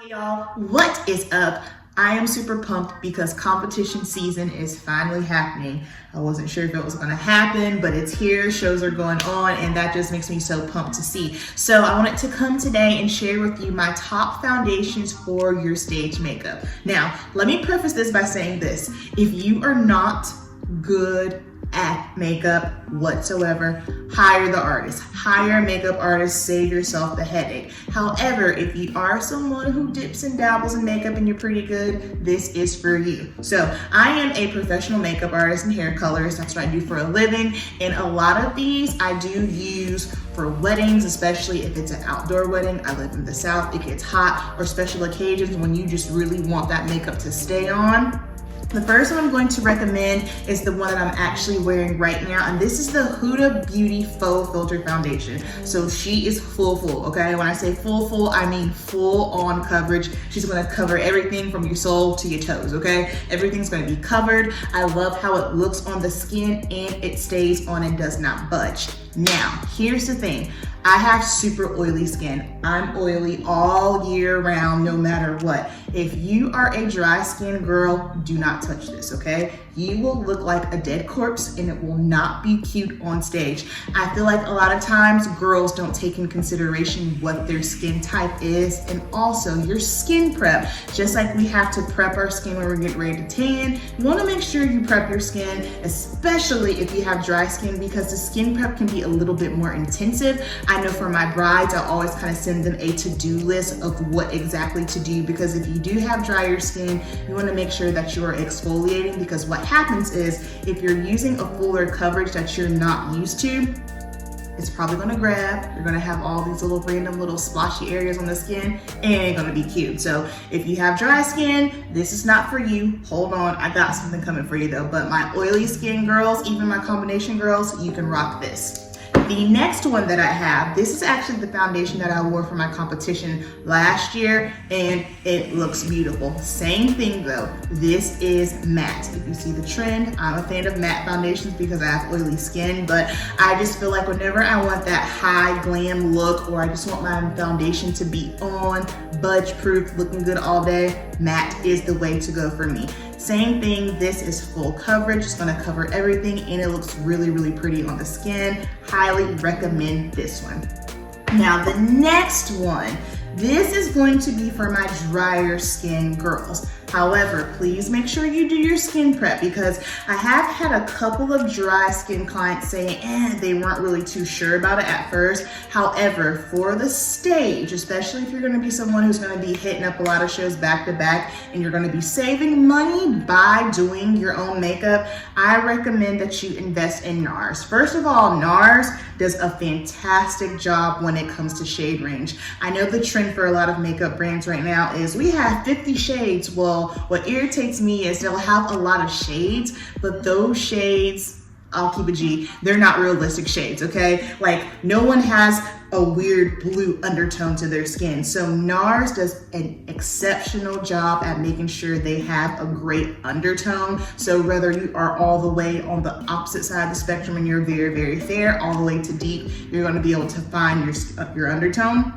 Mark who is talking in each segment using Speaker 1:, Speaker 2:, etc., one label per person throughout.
Speaker 1: Hey y'all, what is up? I am super pumped because competition season is finally happening. I wasn't sure if it was gonna happen, but it's here, shows are going on, and that just makes me so pumped to see. So I wanted to come today and share with you my top foundations for your stage makeup. Now, let me preface this by saying this. If you are not good at makeup whatsoever, hire the artist. Hire a makeup artist, save yourself the headache. However, if you are someone who dips and dabbles in makeup and you're pretty good, this is for you. So I am a professional makeup artist and hair colorist. That's what I do for a living. And a lot of these I do use for weddings, especially if it's an outdoor wedding. I live in the South, it gets hot, or special occasions when you just really want that makeup to stay on. The first one I'm going to recommend is the one that I'm actually wearing right now, and this is the Huda Beauty Faux Filter Foundation. So she is full, okay? When I say full, I mean full on coverage. She's gonna cover everything from your sole to your toes, okay? Everything's gonna be covered. I love how it looks on the skin and it stays on and does not budge. Now, here's the thing. I have super oily skin. I'm oily all year round, no matter what. If you are a dry skin girl, do not touch this, okay? You will look like a dead corpse and it will not be cute on stage. I feel like a lot of times girls don't take in consideration what their skin type is, and also your skin prep. Just like we have to prep our skin when we're getting ready to tan, you wanna make sure you prep your skin, especially if you have dry skin, because the skin prep can be a little bit more intensive. I know for my brides, I always kind of send them a to-do list of what exactly to do, because if you do have drier skin, you want to make sure that you are exfoliating, because what happens is if you're using a fuller coverage that you're not used to, it's probably gonna grab. You're gonna have all these little random little splotchy areas on the skin, and it ain't gonna be cute. So if you have dry skin, this is not for you. Hold on, I got something coming for you though. But my oily skin girls, even my combination girls, you can rock this. The next one that I have, this is actually the foundation that I wore for my competition last year, and it looks beautiful. Same thing though, this is matte. If you see the trend, I'm a fan of matte foundations because I have oily skin, but I just feel like whenever I want that high glam look, or I just want my foundation to be on, budge proof, looking good all day, matte is the way to go for me. Same thing, this is full coverage. It's gonna cover everything and it looks really pretty on the skin. Highly recommend this one. Now the next one, this is going to be for my drier skin girls. However, please make sure you do your skin prep, because I have had a couple of dry skin clients saying they weren't really too sure about it at first. However, for the stage, especially if you're gonna be someone who's gonna be hitting up a lot of shows back to back and you're gonna be saving money by doing your own makeup, I recommend that you invest in Nars. First of all, Nars does a fantastic job when it comes to shade range. I know the trend for a lot of makeup brands right now is we have 50 shades. Well, what irritates me is they'll have a lot of shades, but those shades, I'll keep it G, they're not realistic shades, okay? Like, no one has a weird blue undertone to their skin. So Nars does an exceptional job at making sure they have a great undertone. So whether you are all the way on the opposite side of the spectrum and you're very fair, all the way to deep, you're gonna be able to find your undertone.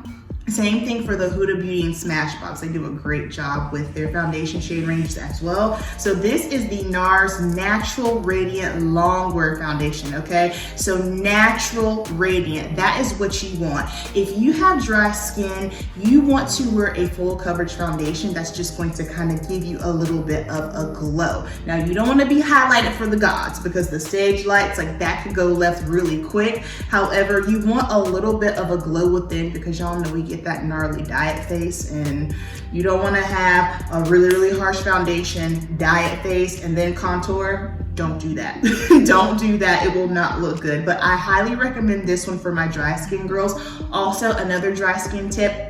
Speaker 1: Same thing for the Huda Beauty and Smashbox. They do a great job with their foundation shade ranges as well. So this is the Nars Natural Radiant Longwear Foundation, okay? So natural radiant, that is what you want. If you have dry skin, you want to wear a full coverage foundation that's just going to kind of give you a little bit of a glow. Now, you don't want to be highlighted for the gods, because the stage lights, like, that could go left really quick. However, you want a little bit of a glow within, because y'all know we get that gnarly diet face, and you don't want to have a really harsh foundation, diet face, and then contour. Don't do that. Don't do that. It will not look good. But I highly recommend this one for my dry skin girls. Also, another dry skin tip,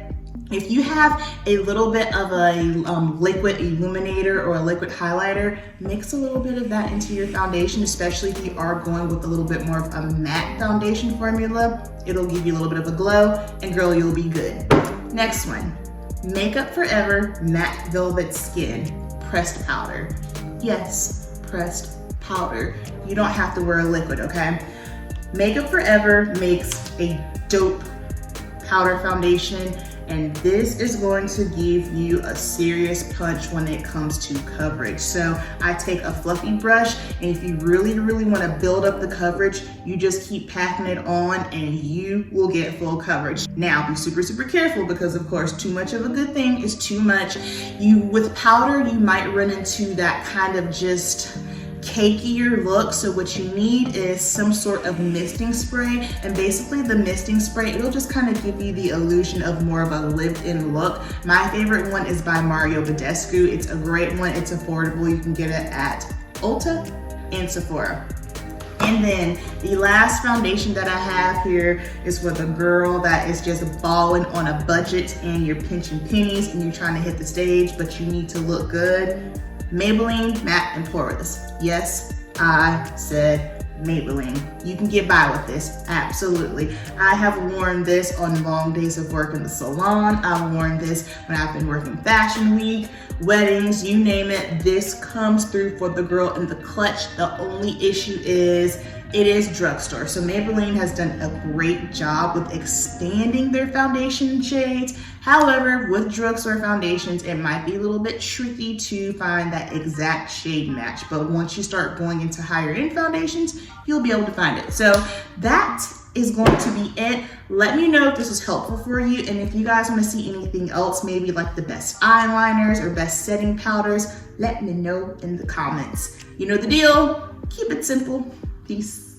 Speaker 1: if you have a little bit of a liquid illuminator or a liquid highlighter, mix a little bit of that into your foundation, especially if you are going with a little bit more of a matte foundation formula. It'll give you a little bit of a glow, and girl, you'll be good. Next one, Makeup Forever Matte Velvet Skin Pressed Powder. Yes, pressed powder. You don't have to wear a liquid, okay? Makeup Forever makes a dope powder foundation, and this is going to give you a serious punch when it comes to coverage. So I take a fluffy brush, and if you really want to build up the coverage, you just keep packing it on and you will get full coverage. Now be super careful, because of course too much of a good thing is too much. With powder, you might run into that kind of just cakier look. So what you need is some sort of misting spray, and basically the misting spray, it'll just kind of give you the illusion of more of a lived-in look. My favorite one is by Mario Badescu. It's a great one, it's affordable, you can get it at Ulta and Sephora. And then the last foundation that I have here is for the girl that is just balling on a budget and you're pinching pennies and you're trying to hit the stage, but you need to look good. Maybelline Matte and Poreless. Yes, I said Maybelline. You can get by with this, absolutely. I have worn this on long days of work in the salon. I've worn this when I've been working fashion week, weddings, you name it. This comes through for the girl in the clutch. The only issue is it is drugstore. So Maybelline has done a great job with expanding their foundation shades. However, with drugstore foundations, it might be a little bit tricky to find that exact shade match. But once you start going into higher end foundations, you'll be able to find it. So that is going to be it. Let me know if this was helpful for you. And if you guys want to see anything else, maybe like the best eyeliners or best setting powders, let me know in the comments. You know the deal. Keep it simple. Peace.